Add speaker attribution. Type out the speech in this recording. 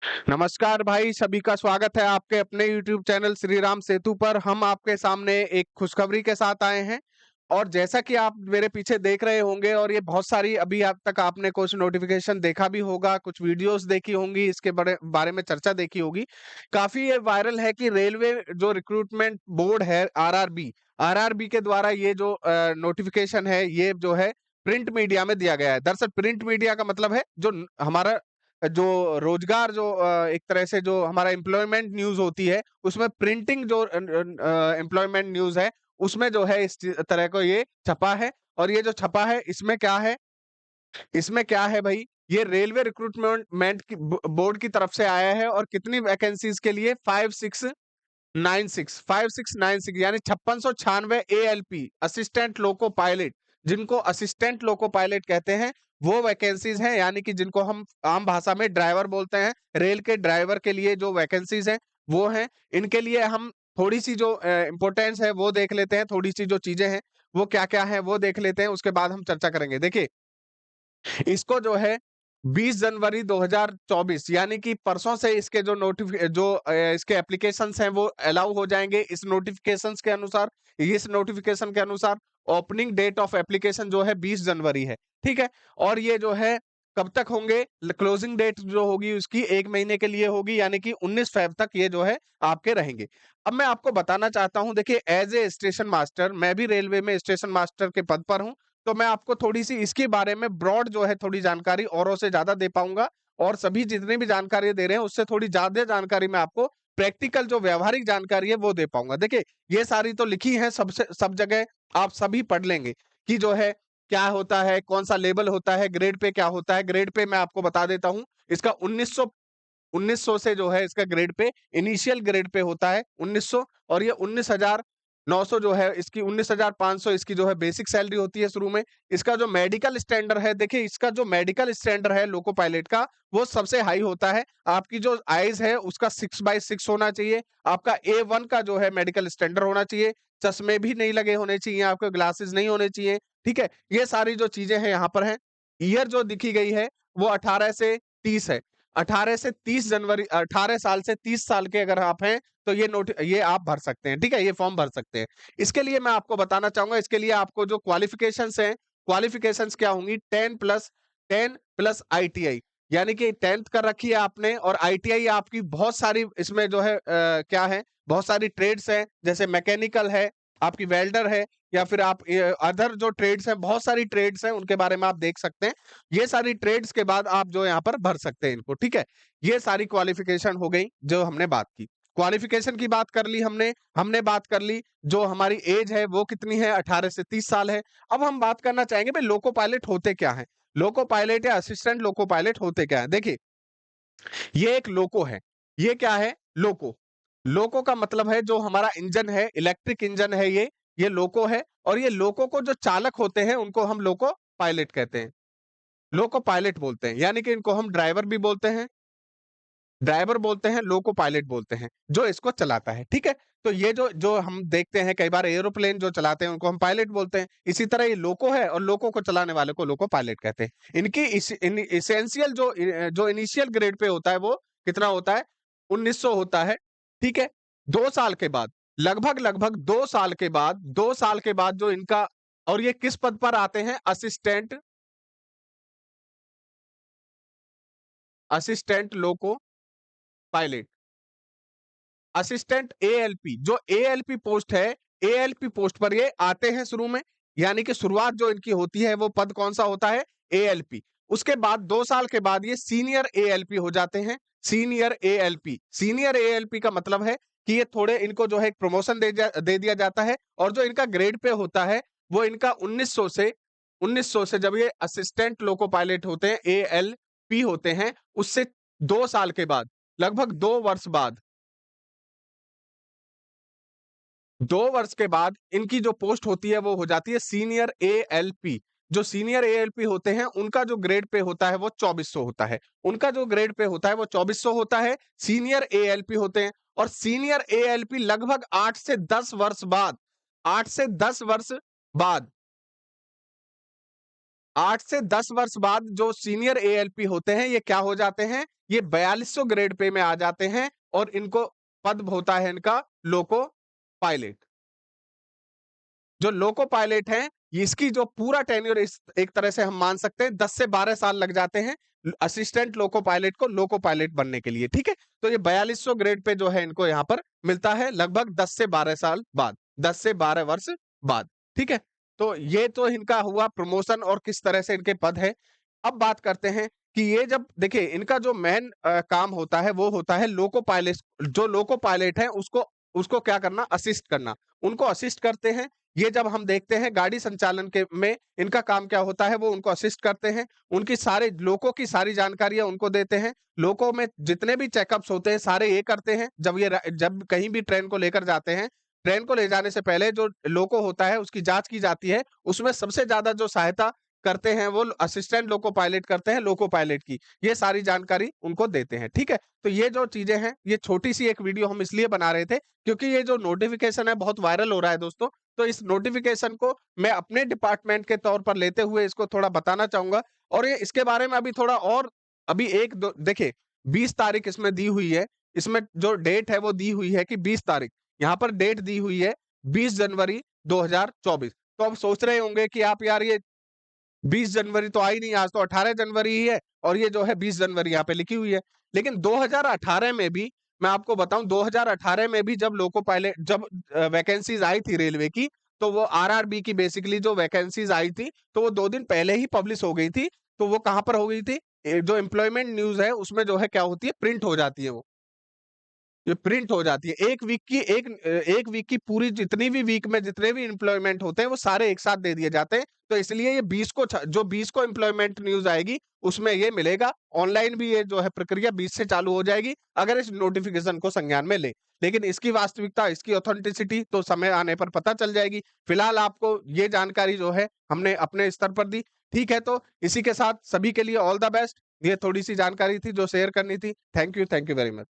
Speaker 1: नमस्कार भाई, सभी का स्वागत है आपके अपने YouTube चैनल श्री राम सेतु पर। हम आपके सामने एक खुशखबरी के साथ आए हैं और जैसा कि आप मेरे पीछे देख रहे होंगे और ये बहुत सारी अभी अब तक आपने कुछ नोटिफिकेशन देखा भी होगा, कुछ वीडियोस देखी होंगी, इसके बारे बारे में चर्चा देखी होगी। काफी ये वायरल है कि रेलवे जो रिक्रूटमेंट बोर्ड है आरआरबी के द्वारा ये जो नोटिफिकेशन है ये जो है प्रिंट मीडिया में दिया गया है। दरअसल प्रिंट मीडिया का मतलब है जो हमारा जो रोजगार जो एक तरह से जो हमारा एम्प्लॉयमेंट न्यूज़ होती है, उसमें प्रिंटिंग जो एम्प्लॉयमेंट न्यूज़ है, उसमें जो है इस तरह को ये छपा है और ये जो छपा है इसमें क्या है भई, ये रेलवे रिक्रूटमेंट की बोर्ड की तरफ से आया है और कितनी वैकेंसीज़ के लिए 5696 यानी 5696 एएलपी असिस्टेंट लोको पायलट, जिनको असिस्टेंट लोको पायलट कहते हैं, वो वैकेंसीज हैं, यानी कि जिनको हम आम भाषा में ड्राइवर बोलते हैं। रेल के ड्राइवर के लिए जो वैकेंसीज हैं वो हैं। इनके लिए हम थोड़ी सी जो इंपॉर्टेंस है वो देख लेते हैं, थोड़ी सी जो चीजें हैं वो क्या क्या है वो देख लेते हैं, उसके बाद हम चर्चा करेंगे। देखिए, इसको जो है 20 जनवरी 2024 यानी कि परसों से इसके जो इसके एप्लीकेशंस हैं वो अलाउ हो जाएंगे। इस नोटिफिकेशन के अनुसार ओपनिंग डेट ऑफ एप्लीकेशन जो है 20 जनवरी है, ठीक है। और ये जो है कब तक होंगे, क्लोजिंग डेट जो होगी उसकी 1 महीने के लिए होगी, यानी कि 19 फेब तक ये जो है आपके रहेंगे। अब मैं आपको बताना चाहता हूं, देखिए, एज ए स्टेशन मास्टर, मैं भी रेलवे में स्टेशन मास्टर के पद पर हूं, तो मैं आपको थोड़ी-सी इसके बारे में ब्रॉड जो है थोड़ी जानकारी औरों से ज़्यादा दे पाऊँगा और सभी जितनी भी जानकारी दे रहे हैं उससे थोड़ी ज़्यादा जानकारी मैं आपको प्रैक्टिकल जो व्यावहारिक जानकारी है वो दे पाऊँगा। देखिए, ये सारी तो लिखी है सब जगह, आप सभी पढ़ लेंगे कि जो है क्या होता है, कौन-सा लेवल होता है, ग्रेड पे क्या होता है। ग्रेड पे मैं आपको बता देता हूँ, इसका 1900 से जो है इसका grade pay initial grade pay होता है 1900, और ये 19,900 जो है इसकी 19,500 इसकी जो है बेसिक सैलरी होती है शुरू में। इसका जो मेडिकल स्टैंडर्ड है, देखिए इसका जो मेडिकल स्टैंडर्ड है लोको पायलट का, वो सबसे हाई होता है। आपकी जो आईज है उसका 6/6 होना चाहिए। आपका A1 का जो है मेडिकल स्टैंडर्ड होना चाहिए। चश्मे भी नहीं लगे होने चाहिए, आपके ग्लासेस नहीं होने चाहिए, ठीक है। ये सारी जो चीजें हैं यहाँ पर हैं। ईयर जो दिखी गई है वो 18 से 30 है। 18 साल से 30 साल के अगर आप हैं तो ये आप भर सकते हैं, ठीक है, ये फॉर्म भर सकते हैं। इसके लिए मैं आपको बताना चाहूंगा, इसके लिए आपको जो क्वालिफिकेशंस हैं, क्वालिफिकेशंस क्या होंगी, 10 प्लस आईटीआई, यानी कि 10th कर रखी है आपने और आईटीआई आपकी बहुत सारी इसमें जो है क्या है, बहुत सारी ट्रेड्स हैं, जैसे मैकेनिकल है, आपकी वेल्डर है, या फिर आप अदर जो ट्रेड्स हैं, बहुत सारी ट्रेड्स हैं, उनके बारे में आप देख सकते हैं। ये सारी ट्रेड्स के बाद आप जो यहाँ पर भर सकते हैं इनको, ठीक है। ये सारी क्वालिफिकेशन हो गई जो हमने बात की। क्वालिफिकेशन की बात कर ली हमने हमने बात कर ली जो हमारी एज है वो कितनी है, 18 से 30 साल है। अब हम बात करना चाहेंगे भाई लोको पायलट होते क्या है, लोको पायलट या असिस्टेंट लोको पायलट होते क्या है। देखिए, ये एक लोको है। ये क्या है, लोको। लोको का मतलब है जो हमारा इंजन है, इलेक्ट्रिक इंजन है ये लोको है। और ये लोको को जो चालक होते हैं उनको हम लोको पायलट कहते हैं, लोको पायलट बोलते हैं, यानी कि इनको हम ड्राइवर बोलते हैं, लोको पायलट बोलते हैं, जो इसको चलाता है, ठीक है। तो ये जो जो हम देखते हैं कई बार एरोप्लेन जो चलाते हैं उनको हम पायलट बोलते हैं, इसी तरह ये लोको है और लोको को चलाने वाले को लोको पायलट कहते हैं। इनकी इसेंशियल जो इनिशियल ग्रेड पे होता है वो कितना होता है, 1900 होता है, ठीक है। 2 साल के बाद, लगभग 2 साल के बाद जो इनका, और ये किस पद पर आते हैं, assistant loco pilot, assistant ALP, जो एएलपी पोस्ट है, एएलपी पोस्ट पर ये आते हैं शुरू में, यानी कि शुरुआत जो इनकी होती है वो पद कौन सा होता है, एएलपी। उसके बाद 2 साल के बाद ये सीनियर एएलपी हो जाते हैं। सीनियर एएलपी का मतलब है कि ये थोड़े इनको जो है एक प्रमोशन दे दिया जाता है, और जो इनका ग्रेड पे होता है वो इनका 1900 से जब ये असिस्टेंट लोको पायलट होते हैं, एएलपी होते हैं, उससे 2 साल के बाद, लगभग 2 वर्ष बाद, 2 वर्ष के बाद इनकी जो पोस्ट होती है वो हो जाती है सीनियर एएलपी। जो सीनियर एएलपी होते हैं उनका जो ग्रेड पे होता है वो 2400 होता है। उनका जो ग्रेड पे होता है वो 2400 होता है। सीनियर एएलपी होते हैं, और सीनियर एएलपी लगभग 8 से 10 वर्ष बाद 8 से 10 वर्ष बाद जो सीनियर एएलपी होते हैं ये क्या हो जाते हैं, ये 4200 ग्रेड पे में आ जाते हैं और इनको पद होता है इनका लोको पायलट। जो लोको पायलट हैं, इसकी जो पूरा टेन्योर इस एक तरह से हम मान सकते हैं 10 से 12 साल लग जाते हैं असिस्टेंट लोको पायलट को लोको पायलट बनने के लिए, ठीक है? तो ये 4200 ग्रेड पे जो है इनको यहाँ पर मिलता है लगभग 10 से 12 साल बाद, 10 से 12 वर्ष बाद, ठीक है? तो ये तो इनका हुआ प्रमोशन और किस तरह से इनके पद है। अब बात करते हैं कि ये जब देखिए इनका जो मेन काम होता है वो होता है लोको पायलट, जो लोको पायलट है उसको उसको क्या करना, असिस्ट करना। उनको असिस्ट करते हैं। ये जब हम देखते हैं गाड़ी संचालन के में इनका काम क्या होता है, वो उनको असिस्ट करते हैं। उनकी सारे लोगों की सारी जानकारियां उनको देते हैं। लोगों में जितने भी चेकअप्स होते हैं सारे ये करते हैं। जब कहीं भी ट्रेन को लेकर जाते हैं, ट्रेन को ले जाने से पहले जो लोको होता है उसकी जांच की जाती है। उसमें सबसे ज्यादा जो सहायता करते हैं वो असिस्टेंट लोको पायलट करते हैं, लोको पायलट की। ये सारी जानकारी उनको देते हैं, ठीक है? तो ये जो चीजें हैं, ये छोटी सी एक वीडियो हम इसलिए बना रहे थे क्योंकि ये जो नोटिफिकेशन है बहुत वायरल हो रहा है दोस्तों। तो इस नोटिफिकेशन को मैं अपने डिपार्टमेंट के तौर पर लेते हुए इसको थोड़ा बताना चाहूंगा। और ये इसके बारे में अभी थोड़ा और अभी एक दो देखिए 20 तारीख इसमें दी हुई है। इसमें जो डेट है वो दी हुई है कि 20 तारीख, यहाँ पर डेट दी हुई है 20 जनवरी 2024। तो अब सोच रहे होंगे कि आप यार ये 20 जनवरी तो आई नहीं, आज तो 18 जनवरी ही है और ये जो है 20 जनवरी यहाँ पे लिखी हुई है। लेकिन 2018 में भी मैं आपको बताऊं, 2018 में भी जब लोको पायलट जब वैकेंसीज आई थी रेलवे की, तो वो आरआरबी की बेसिकली जो वैकेंसीज आई थी तो वो 2 दिन पहले ही पब्लिश हो गई थी। तो वो कहां पर हो गई थी, जो एम्प्लॉयमेंट न्यूज है उसमें जो है क्या होती है, प्रिंट हो जाती है वो। ये प्रिंट हो जाती है। 1 वीक की पूरी जितनी भी वीक में जितने भी एम्प्लॉयमेंट होते हैं वो सारे एक साथ दे दिए जाते हैं। तो इसलिए ये 20 को जो 20 को एम्प्लॉयमेंट न्यूज़ आएगी उसमें ये मिलेगा। ऑनलाइन भी ये जो है प्रक्रिया 20 से चालू हो जाएगी अगर इस नोटिफ़िकेशन को संज्ञान में लें। लेकिन इसकी वास्तविकता, इसकी ऑथेंटिसिटी तो समय आने पर पता चल जाएगी। फिलहाल आपको ये जानकारी जो है हमने अपने स्तर पर दी। ठीक है, तो इसी के साथ सभी के लिए ऑल द बेस्ट। ये थोड़ी-सी जानकारी थी जो शेयर करनी थी। Thank you very much.